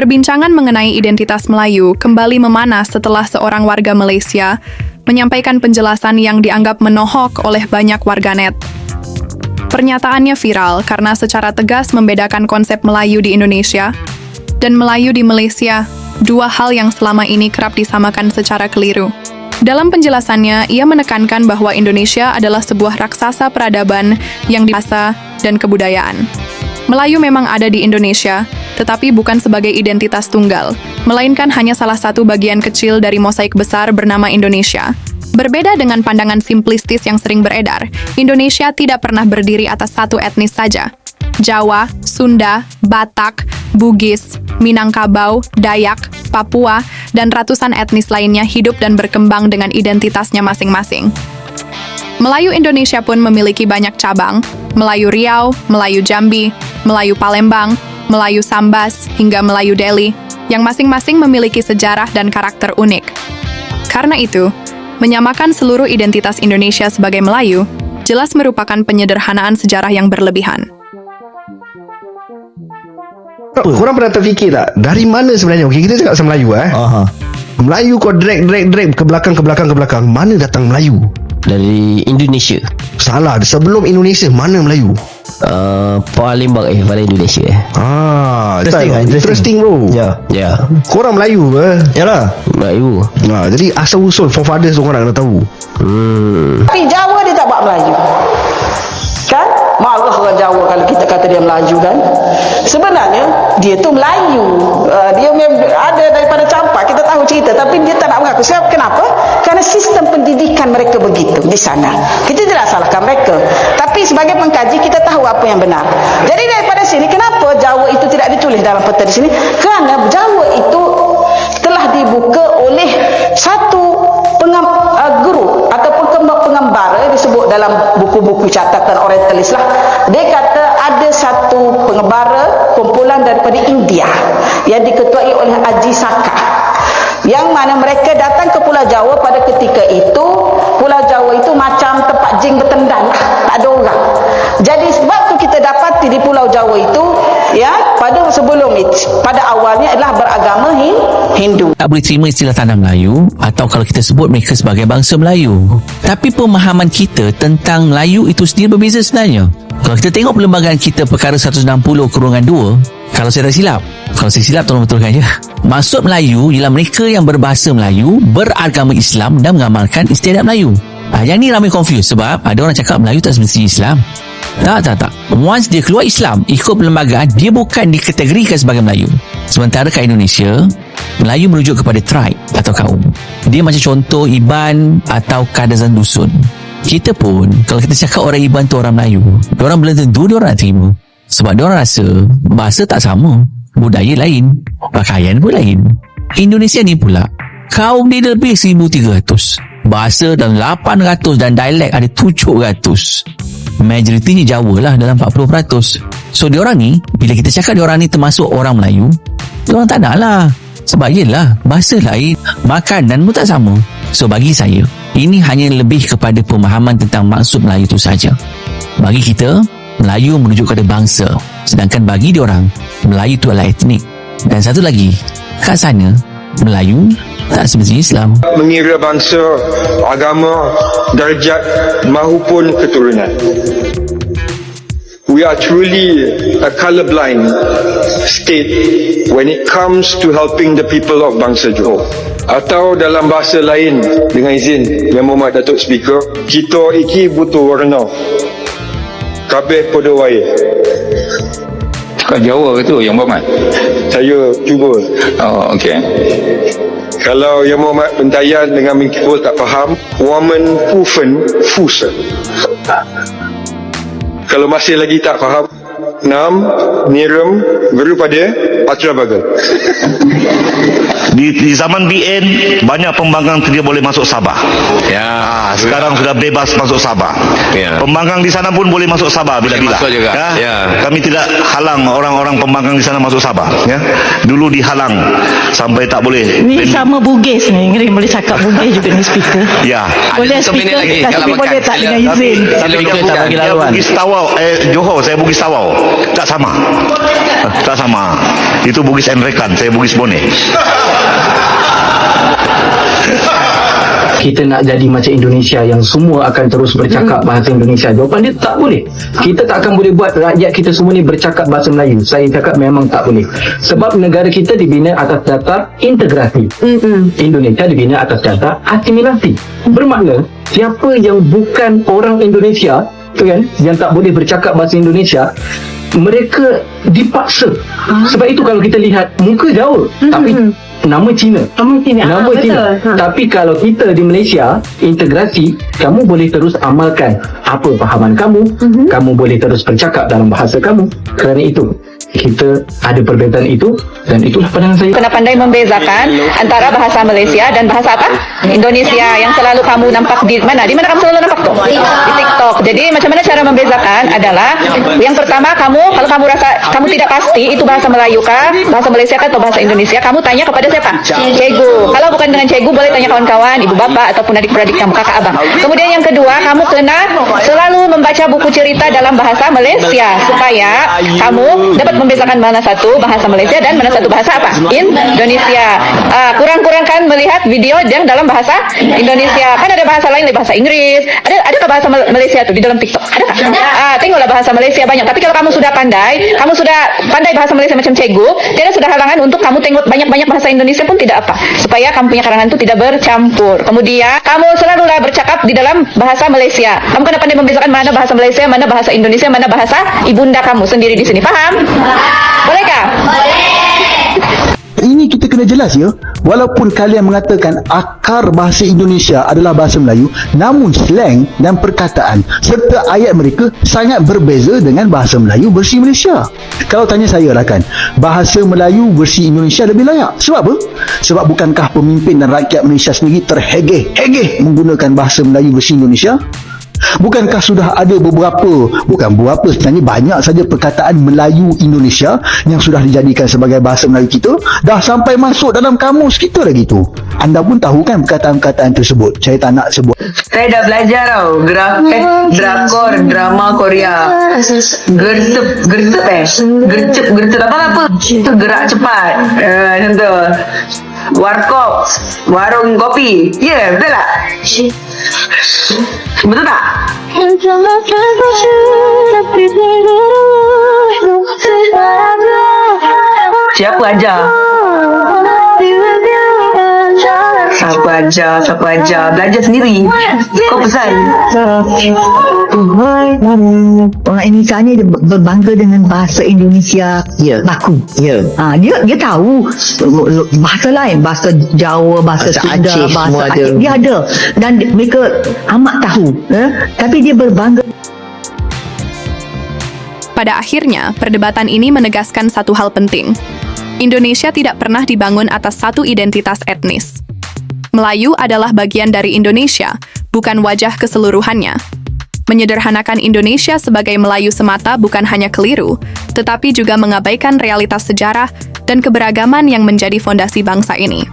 Perbincangan mengenai identitas Melayu kembali memanas setelah seorang warga Malaysia menyampaikan penjelasan yang dianggap menohok oleh banyak warganet. Pernyataannya viral karena secara tegas membedakan konsep Melayu di Indonesia dan Melayu di Malaysia, dua hal yang selama ini kerap disamakan secara keliru. Dalam penjelasannya, ia menekankan bahwa Indonesia adalah sebuah raksasa peradaban yang dibahasa dan kebudayaan. Melayu memang ada di Indonesia, tetapi bukan sebagai identitas tunggal, melainkan hanya salah satu bagian kecil dari mosaik besar bernama Indonesia. Berbeda dengan pandangan simplistis yang sering beredar, Indonesia tidak pernah berdiri atas satu etnis saja. Jawa, Sunda, Batak, Bugis, Minangkabau, Dayak, Papua, dan ratusan etnis lainnya hidup dan berkembang dengan identitasnya masing-masing. Melayu Indonesia pun memiliki banyak cabang, Melayu Riau, Melayu Jambi, Melayu Palembang, Melayu Sambas, hingga Melayu Deli, yang masing-masing memiliki sejarah dan karakter unik. Karena itu, menyamakan seluruh identitas Indonesia sebagai Melayu jelas merupakan penyederhanaan sejarah yang berlebihan. Korang pernah terfikir tak dari mana sebenarnya, okay, kita cakap pasal Melayu Melayu kau drag ke belakang, mana datang Melayu? Dari Indonesia. Salah, sebelum Indonesia mana Melayu? Palembang pada Indonesia. Interesting bro. Ya. Korang Melayu ke? Yalah, Melayu. Jadi asal usul forefathers korang nak kena tahu. Tapi Jawa dia tak buat Melayu. Kan? Marah orang Jawa kalau kita kata dia Melayu kan. Sebenarnya dia tu Melayu. Dia ada daripada campak, kita tahu cerita, tapi dia tak nak mengaku. Sebab kenapa? Kerana sistem pendidikan mereka begitu di sana. Kita tidak salahkan mereka. Tapi sebagai pengkaji kita tahu apa yang benar. Jadi daripada sini, kenapa Jawa itu tidak ditulis dalam peta di sini? Kerana Jawa itu telah dibuka oleh satu guru ataupun pengembara, disebut dalam buku-buku catatan orientalis lah. Dia kata ada satu pengembara kumpulan daripada India yang diketuai oleh Haji Saka, yang mana mereka datang ke Pulau Jawa pada ketika itu. Pulau Jawa itu macam tempat jin bertendang lah, tak ada orang. Jadi sebab tu kita dapati di Pulau Jawa itu, ya, pada awalnya adalah beragama Hindu. Tak boleh terima istilah tanah Melayu atau kalau kita sebut mereka sebagai bangsa Melayu. Tapi pemahaman kita tentang Melayu itu sendiri berbeza sebenarnya. Kalau kita tengok perlembagaan kita perkara 160/2, kalau saya tak silap, tolong betulkan ya. Maksud Melayu ialah mereka yang berbahasa Melayu, beragama Islam dan mengamalkan istiadat Melayu. Yang ni ramai confuse sebab ada orang cakap Melayu tak semestinya Islam. Tak. Once dia keluar Islam, ikut perlembagaan, dia bukan dikategorikan sebagai Melayu. Sementara kat Indonesia, Melayu merujuk kepada tribe atau kaum. Dia macam contoh Iban atau Kadazan Dusun. Kita pun, kalau kita cakap orang Iban tu orang Melayu, diorang belum tentu diorang nak terima. Sebab diorang rasa bahasa tak sama, budaya lain, pakaian pun lain. Indonesia ni pula, kaum dia lebih 1,300. Bahasa dalam 800 dan dialek ada 700. Majoritinya Jawa lah dalam 40%. So diorang ni, bila kita cakap diorang ni termasuk orang Melayu, diorang tak nak lah. Sebab yelah, bahasa lain, makanan pun tak sama. So bagi saya, ini hanya lebih kepada pemahaman tentang maksud Melayu itu saja. Bagi kita, Melayu merujuk kepada bangsa, sedangkan bagi diorang, Melayu itu adalah etnik. Dan satu lagi, kat sana, Melayu tak semestinya Islam. Mengira bangsa, agama, darjat mahupun keturunan. We are truly a colorblind state when it comes to helping the people of bangsa Johor. Atau dalam bahasa lain, dengan izin Yang Berhormat Datuk Speaker, kita iki butuh warna. Kabeh podo wae. Cakap Jawa ke tu Yang Berhormat? Saya cuba. Oh, okey. Kalau Yang Berhormat Pentayan dengan Minkipol tak faham, Woman Pufen Fusa. Kalau masih lagi tak faham, Nam, Niram, Guru pada Atra Bagal. Di zaman BN banyak pembangkang tidak boleh masuk Sabah. Ya. Sekarang sudah bebas masuk Sabah. Ya. Pembangkang di sana pun boleh masuk Sabah bila-bila. masuk juga. Ya. Kami tidak halang orang-orang pembangkang di sana masuk Sabah. Ya. Dulu dihalang sampai tak boleh. Ni sama Bugis ni. Ngeri boleh cakap Bugis juga ni speaker. Ya. Boleh satu minit speaker lagi, tapi kalau boleh makan. tak dengan Sila. izin. Tapi kita tak bagi Dia laluan. Bugis Tawau, Johor, saya Bugis Tawau. Tak sama. Tak sama. Itu Bugis Enrekan, saya Bugis Bone. Kita nak jadi macam Indonesia yang semua akan terus bercakap bahasa Indonesia. Jawapan dia tak boleh. Kita tak akan boleh buat rakyat kita semua ni bercakap bahasa Melayu. Saya cakap memang tak boleh. Sebab negara kita dibina atas dasar integrasi. Indonesia dibina atas dasar asimilasi. Bermakna siapa yang bukan orang Indonesia, tu kan, yang tak boleh bercakap bahasa Indonesia, mereka dipaksa. Sebab itu kalau kita lihat muka Jawa tapi nama Cina. Nama Cina. Tapi kalau kita di Malaysia integrasi, kamu boleh terus amalkan apa fahaman kamu, kamu boleh terus bercakap dalam bahasa kamu. Kerana itu kita ada perbezaan itu, dan itulah pandangan saya. Kena pandai membezakan antara bahasa Malaysia dan bahasa apa? Indonesia yang selalu kamu nampak di mana? Di mana kamu selalu nampak tu? Di TikTok. Jadi macam mana cara membezakan adalah yang pertama kalau kamu rasa kamu tidak pasti itu bahasa Melayu kah, bahasa Malaysia kah atau bahasa Indonesia, kamu tanya kepada siapa? Cikgu. Kalau bukan dengan cikgu, boleh tanya kawan-kawan, ibu bapa ataupun adik-beradik kamu, kakak abang. Kemudian yang kedua, kamu kena selalu membaca buku cerita dalam bahasa Malaysia supaya kamu dapat membezakan mana satu bahasa Malaysia dan mana satu bahasa apa? Indonesia. Kurang-kurangkan melihat video yang dalam bahasa Indonesia. Kan ada bahasa lain, bahasa Inggris. Adakah bahasa Malaysia tu di dalam TikTok? Adakah? Tengoklah bahasa Malaysia banyak. Tapi kalau kamu sudah pandai bahasa Malaysia macam cikgu, tidak sudah halangan untuk kamu tengok banyak-banyak bahasa Indonesia pun tidak apa. Supaya kamu punya karangan itu tidak bercampur. Kemudian, kamu selalulah bercakap di dalam bahasa Malaysia. Kamu kena pandai membezakan mana bahasa Malaysia, mana bahasa Indonesia, mana bahasa ibunda kamu sendiri di sini. Faham? Bolehkah? Ini kita kena jelas ya. Walaupun kalian mengatakan akar bahasa Indonesia adalah bahasa Melayu, namun slang dan perkataan serta ayat mereka sangat berbeza dengan bahasa Melayu versi Malaysia. Kalau tanya saya lah kan, bahasa Melayu versi Indonesia lebih layak. Sebab apa? Sebab bukankah pemimpin dan rakyat Malaysia sendiri terhegeh-hegeh menggunakan bahasa Melayu versi Indonesia? Bukankah sudah ada sebenarnya banyak saja perkataan Melayu Indonesia yang sudah dijadikan sebagai bahasa Melayu kita, dah sampai masuk dalam kamus kita lagi tu. Anda pun tahu kan perkataan-perkataan tersebut. Saya tak nak sebut. Saya dah belajar tau drakor, drama Korea. Gercep apa? Itu gerak cepat. Macam tu. Warkop, warung kopi. Ya, betul tak? Betul tak? Siapa ajar? Siapa ajar? Belajar sendiri. Kau pesan. Orang Indonesia ni berbangga dengan bahasa Indonesia baku. Dia tahu bahasa lain, bahasa Jawa, bahasa Sunda, bahasa Aceh. Dia ada dan mereka amat tahu. Tapi dia berbangga. Pada akhirnya, perdebatan ini menegaskan satu hal penting. Indonesia tidak pernah dibangun atas satu identitas etnis. Melayu adalah bagian dari Indonesia, bukan wajah keseluruhannya. Menyederhanakan Indonesia sebagai Melayu semata bukan hanya keliru, tetapi juga mengabaikan realitas sejarah dan keberagaman yang menjadi fondasi bangsa ini.